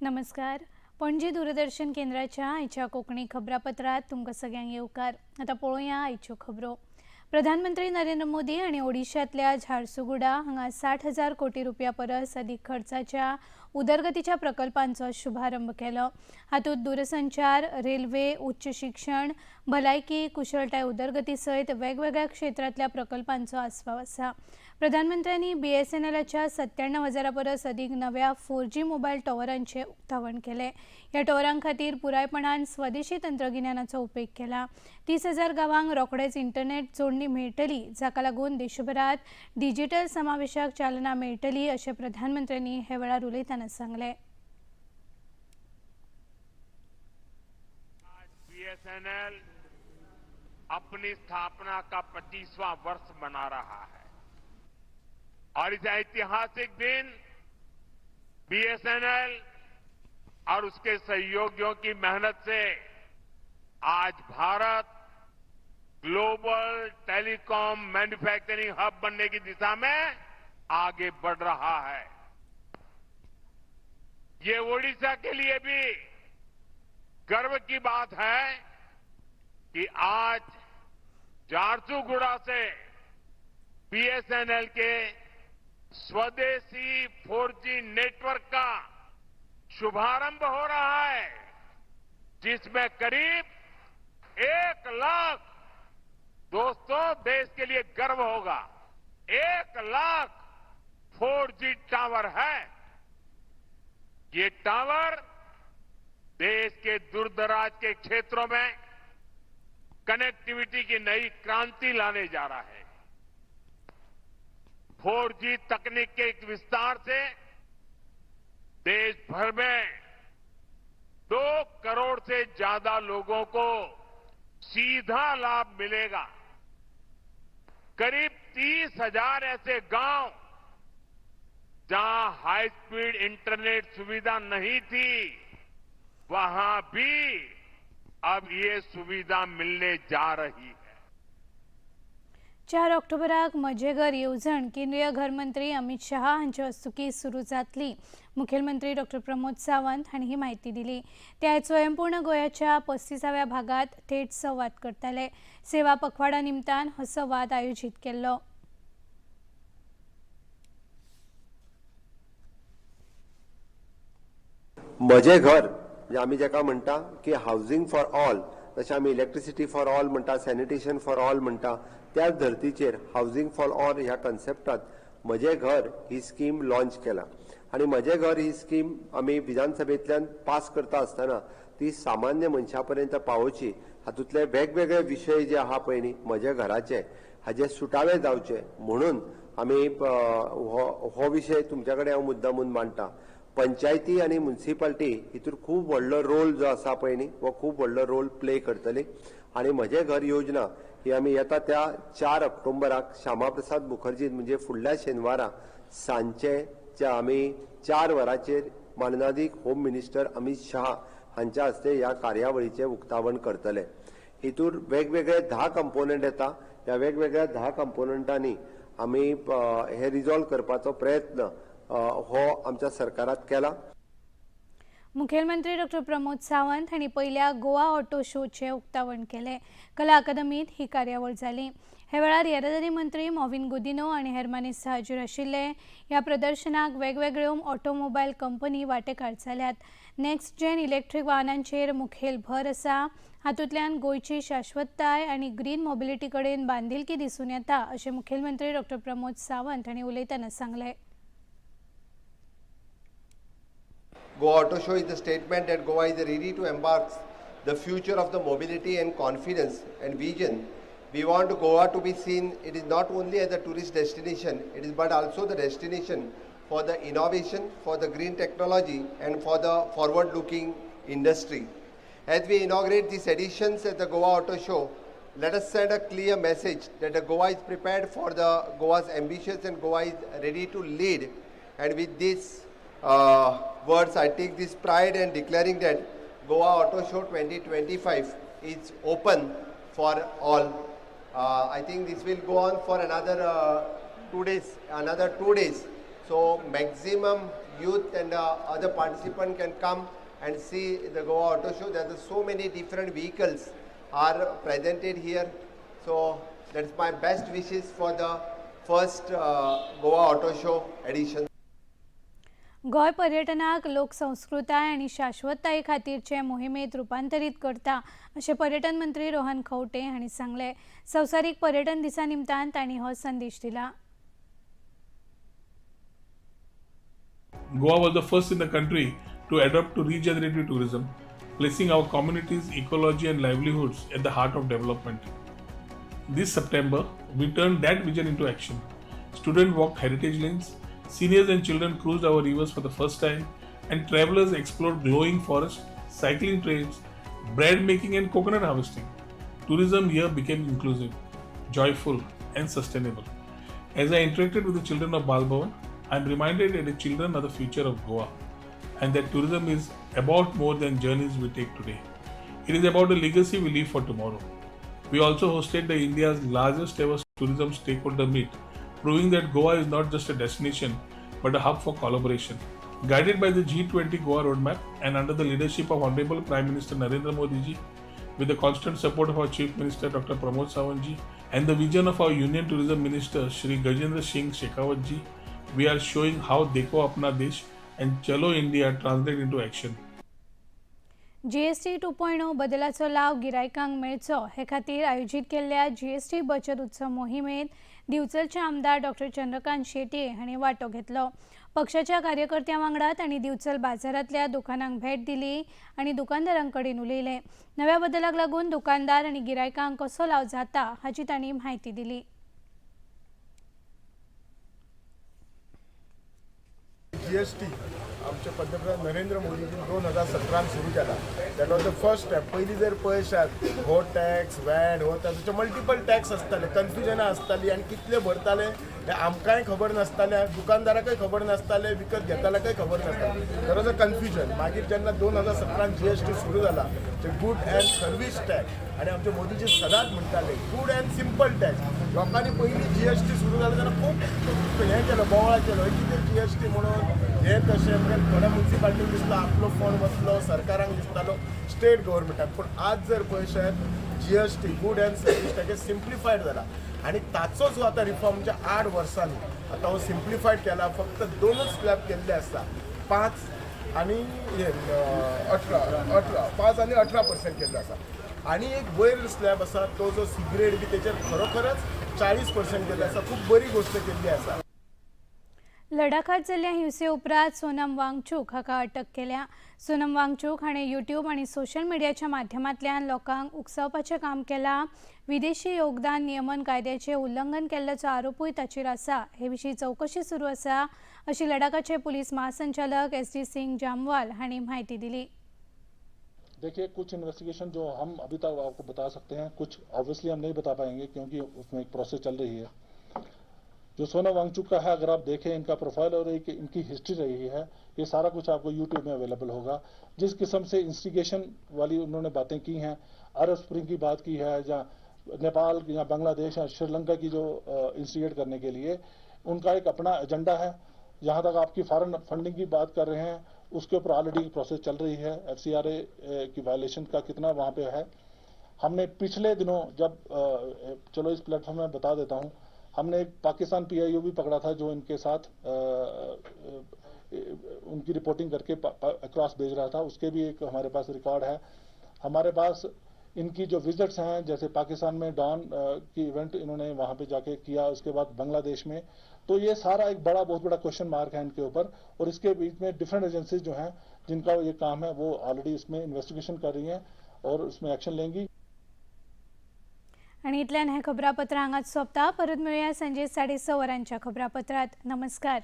नमस्कार. पणजी दूरदर्शन केंद्राच्या आयच्या कोंकणी खबरापत्रात तुमकां सगळ्यांक येवकार. आता पळोवया आयच्यो खबरो. प्रधानमंत्री नरेंद्र मोदी आणि ओडिशातल्या झारसुगुडा हांगा 60,000 कोटी रुपया परस अधिक खर्चाच्या उदरगतीच्या प्रकल्पांचो शुभारंभ केलो. हातूंत दूरसंचार, रेल्वे, उच्च शिक्षण, भलायकी, कुशळटाय उदरगती सयत वेगवेगळ्या क्षेत्रांतल्या प्रकल्पांचो आस्पाव आसा. प्रधानमंत्र्यांनी BSNLच्या 97,000 परस अधिक नव्या 4G मोबायल टॉवरांचे उक्तावण केले. ह्या टॉवरां खातीर पुरायपणान स्वदेशी तंत्रगिन्यानाचो उपेग केला. 30,000 गांवांक रोखडेच इंटरनेट जोडणी मेळटली, जाका लागून देशभरात डिजिटल समावेशाक चालना मेळटली अशें प्रधानमंत्र्यांनी हे वेळार उलयतना सांगले. BSNL अपनी स्थापना का 25वां वर्ष मना रहा है और इस ऐतिहासिक दिन BSNL और उसके सहयोगियों की मेहनत से आज Bharat global telecom manufacturing hub बनने की दिशा में आगे बढ़ रहा है. ये ओडिशा के लिए भी गर्व की बात है कि आज झारसुगुड़ा से BSNL के स्वदेशी 4G नेटवर्क का शुभारंभ हो रहा है, जिसमें करीब 1 लाख, दोस्तों देश के लिए गर्व होगा, 1 लाख 4G टावर है. ये टावर देश के दूरदराज के क्षेत्रों में कनेक्टिविटी की नई क्रांति लाने जा रहा है. 4G तकनीक के एक विस्तार से देश भर में 2 करोड़ से ज्यादा लोगों को सीधा लाभ मिलेगा. करीब 30,000 ऐसे गांव जहां हाई स्पीड इंटरनेट सुविधा नहीं थी, वहां भी अब ये सुविधा मिलने जा रही है. 4 ऑक्टोबराक म्हजे घर येवजण केंद्रीय घर मंत्री अमित शाह हांचे हस्तुकी सुरू जातली. मुखेलमंत्री डॉ. प्रमोद सावंत हांणी ही माहिती दिली. ते आयज स्वयंपूर्ण गोंयाच्या 35व्या भागात थेट संवाद करतले. सेवा पखवाडा निमतान हो संवाद आयोजीत केल्लो. म्हजे घर म्हणजे आमी जेका म्हणटा की हाऊसिंग फॉर ऑल, जशें आमी इलेक्ट्रिसिटी फॉर ऑल म्हणटा, सॅनिटेशन फॉर ऑल म्हणटा, त्याच धर्तीचेर हाऊसिंग फॉर ऑल ह्या कन्सेप्टात म्हजे घर ही स्कीम लॉन्च केला. आणि म्हजे घर ही स्कीम आमी विधानसभेंतल्यान पास करता आसतना ती सामान्य मनशा पर्यंत पावोवची, हातूंतले वेगवेगळे विशय जे आहा पळय न्ही म्हजे घराचे हाजे सुटावे जावचे म्हणून आमी हो विशय तुमच्या कडेन हांव मुद्दामून मांडटा. पंचायती आणि म्युनिसिपालिटी हितून खूप व्हडलो रोल जो आसा पळय न्ही वो खूप व्हडलो रोल प्ले करतली. आणि म्हजे घर योजना ही आमी येता त्या 4 ऑक्टोबराक श्यामाप्रसाद मुखर्जी म्हणजे फुडल्या शेनवारा सांजचे आमी 4 वरांचेर माननीय होम मिनिस्टर अमित शाह हांच्या हस्ते ह्या कार्यावळीचे उक्तावण करतले. हितून वेगवेगळे 10 कंपोनंट येता. ह्या वेगवेगळ्या 10 कंपोनंटांनी आमी हे रिझॉल्व करपाचो प्रयत्न हो आमच्या सरकारात केला. मुखेलमंत्री डॉ. प्रमोद सावंत हांणी पहिल्या गोवा ऑटो शोचे उक्तावण केले. कला अकादमीत ही कार्यावळ जाली. हे वेळार येरादारी मंत्री मॉविन गुदिनो आणि हेर मानेस्त हाजीर आशिल्ले. ह्या प्रदर्शनाक वेगवेगळ्यो ऑटोमोबायल कंपनी वांटेकार जाल्यात. नेक्स्ट जेन इलेक्ट्रीक वाहनांचेर मुखेल भर आसा. हातूंतल्यान गोंयची शाश्वतताय आनी ग्रीन मोबिलिटी कडेन बांदिलकी दिसून येता अशें मुखेलमंत्री डॉ. प्रमोद सावंत हांणी उलयतना सांगले. Goa Auto Show is the statement that Goa is ready to embark the future of the mobility and confidence and vision. We want Goa to be seen, it is not only as a tourist destination, it is but also the destination for the innovation, for the green technology and for the forward-looking industry. As we inaugurate these editions at the Goa Auto Show, let us send a clear message that the Goa is prepared for the Goa's ambitions and Goa is ready to lead. And with this words, I take this pride in declaring that Goa Auto Show 2025 is open for all. I think this will go on for another 2 days. So maximum youth and other participant can come and see the Goa Auto Show. There are so many different vehicles are presented here. So that's my best wishes for the first Goa Auto Show edition. Goa पर्यटनाक लोकसंस्कृताय आनी शाश्वतताये खातीरचे मोहिमेत रुपांतरीत करता अशें पर्यटन मंत्री रोहन खंवटे हांणी सांगलें. संवसारीक पर्यटन दिसा निमतान तांणी हो संदेश दिला. Goa was the first in the country to adopt to regenerative tourism, placing our communities, ecology and livelihoods at the heart of development. This September, we turned that vision into action. Students walked heritage lanes, seniors and children cruised our rivers for the first time, and travelers explored glowing forests, cycling trails, bread making and coconut harvesting. Tourism here became inclusive, joyful and sustainable. As I interacted with the children of Balbhavan, I am reminded that the children are the future of Goa and that tourism is about more than journeys we take today. It is about the legacy we leave for tomorrow. We also hosted the India's largest ever tourism stakeholder meet, proving that Goa is not just a destination but a hub for collaboration. Guided by the G20 Goa roadmap and under the leadership of Honorable Prime Minister Narendra Modi ji, with the constant support of our Chief Minister Dr. Pramod Sawant ji and the vision of our Union Tourism Minister Shri Gajendra Singh Shekhawat ji, we are showing how Dekho Apna Desh and Chalo India translate into action. GST 2.0 बदलाचो लाव गिरायकांक मेळचो हे खातीर आयोजीत केल्ल्या GST बचत उत्सव मोहिमेत दिवचलचे आमदार डॉक्टर चंद्रकांत शेटये हांणी वांटो घेतलो. पक्षाच्या कार्यकर्त्यां वांगडा तांणी दिवचल बाजारांतल्या दुकानांक भेट दिली आनी दुकानदारां कडेन उलयले. नव्या बदलाक लागून दुकानदार आनी गिरायकांक कसो लाव जाता हाची तांणी म्हायती दिली. GST आमचे पंतप्रधान नरेंद्र मोदीजीन 2017 सुरू केला. That was the first step. पयलीं जर पळयशात हो टॅक्स वॅट हो ताचे मल्टिपल टॅक्स आसताले, कन्फ्युजनां आसतालीं आनी कितले भरताले हें आमकांय खबर नासतालें, दुकानदाराकय खबर नासतालें, विकत घेताल्याकय खबर नासतालें. There was a confusion. मागीर जेन्ना 2017 GST सुरू जाला ते गूड अँड सर्वीस टॅक्स आनी आमचे मोदीजी सदांच म्हणटाले गूड अँड सिंपल टॅक्स. लोकांनी पयलीं GST सुरू जालें तेन्ना खूब हें केलो, बोवाळ केलो कितें GST म्हणून हें तशें. थोड्या म्युन्सिपाल्टीक दिसलो आपलो फंड वचलो, सरकारांक दिसतालो, स्टेट गव्हर्मेंटाक. पूण आज जर पळयशात GST good and service tax simplified जाला आनी ताचो जो आतां रिफॉर्म म्हणजे 8 वर्सांनी आतां हो सिम्प्लिफायड केला. फक्त 2च स्लॅब केल्ले आसा, 5 आनी 18% केल्ले आसा. आनी एक वयर स्लॅब आसा तो जो सिगरेट बी तेचेर खरोखरच 40% केल्ले आसा. खूब बरी गोश्ट केल्ली आसा. लडाखात जाल्ल्या हिंसे उपरांत सोनम वांगचूक हाका अटक केल्या. सोनम वांगचूक हाणें यूट्यूब आनी सोशल मिडियाच्या माध्यमांतल्यान लोकांक उकसावपाचें काम केलां. विदेशी योगदान नियमन कायद्याचें उल्लंघन केल्ल्याचो आरोपूय ताचेर आसा. हे विशीं चवकशी सुरू आसा अशी लडाखाचे पुलीस महासंचालक SD सिंह जामवाल हांणी म्हायती दिली. देखिए, कुछ इन्वेस्टिगेशन जो हम अभी तक आपको बता सकते हैं, कुछ ऑब्वियसली हम नहीं बता पाएंगे क्योंकि उसमें एक प्रोसेस चल रही है. जो सोनम वांगचुक का है, अगर आप देखें इनका प्रोफाइल और एक इनकी हिस्ट्री रही है, ये सारा कुछ आपको यूट्यूब में अवेलेबल होगा. जिस किस्म से इंस्टिगेशन वाली उन्होंने बातें की हैं, अरब स्प्रिंग की बात की है, या नेपाल या बांग्लादेश या श्रीलंका की जो इंस्टिगेट करने के लिए उनका एक अपना एजेंडा है. जहाँ तक आपकी फॉरेन फंडिंग की बात कर रहे हैं, उसके ऊपर ऑलरेडी प्रोसेस चल रही है. FCRA की वायलेशन का कितना वहाँ पे है. हमने पिछले दिनों जब चलो इस प्लेटफॉर्म में बता देता हूँ, हमने एक पाकिस्तान PIO भी पकड़ा था जो इनके साथ उनकी रिपोर्टिंग करके अक्रॉस भेज रहा था. उसके भी एक हमारे पास रिकॉर्ड है. हमारे पास इनकी जो विजिट्स हैं, जैसे पाकिस्तान में डॉन की इवेंट इन्होंने वहाँ पे जाके किया, उसके बाद बांग्लादेश में, तो ये सारा एक बहुत बड़ा क्वेश्चन मार्क है इनके ऊपर. और इसके बीच में डिफरेंट एजेंसीज जो हैं जिनका ये काम है वो ऑलरेडी इसमें इन्वेस्टिगेशन कर रही हैं और उसमें एक्शन लेंगी. आणि इतल्यान हें खबरापत्र हांगाच सोंपता. परत मेळुया सांजे 6:30 वरांच्या खबरापत्रांत. नमस्कार.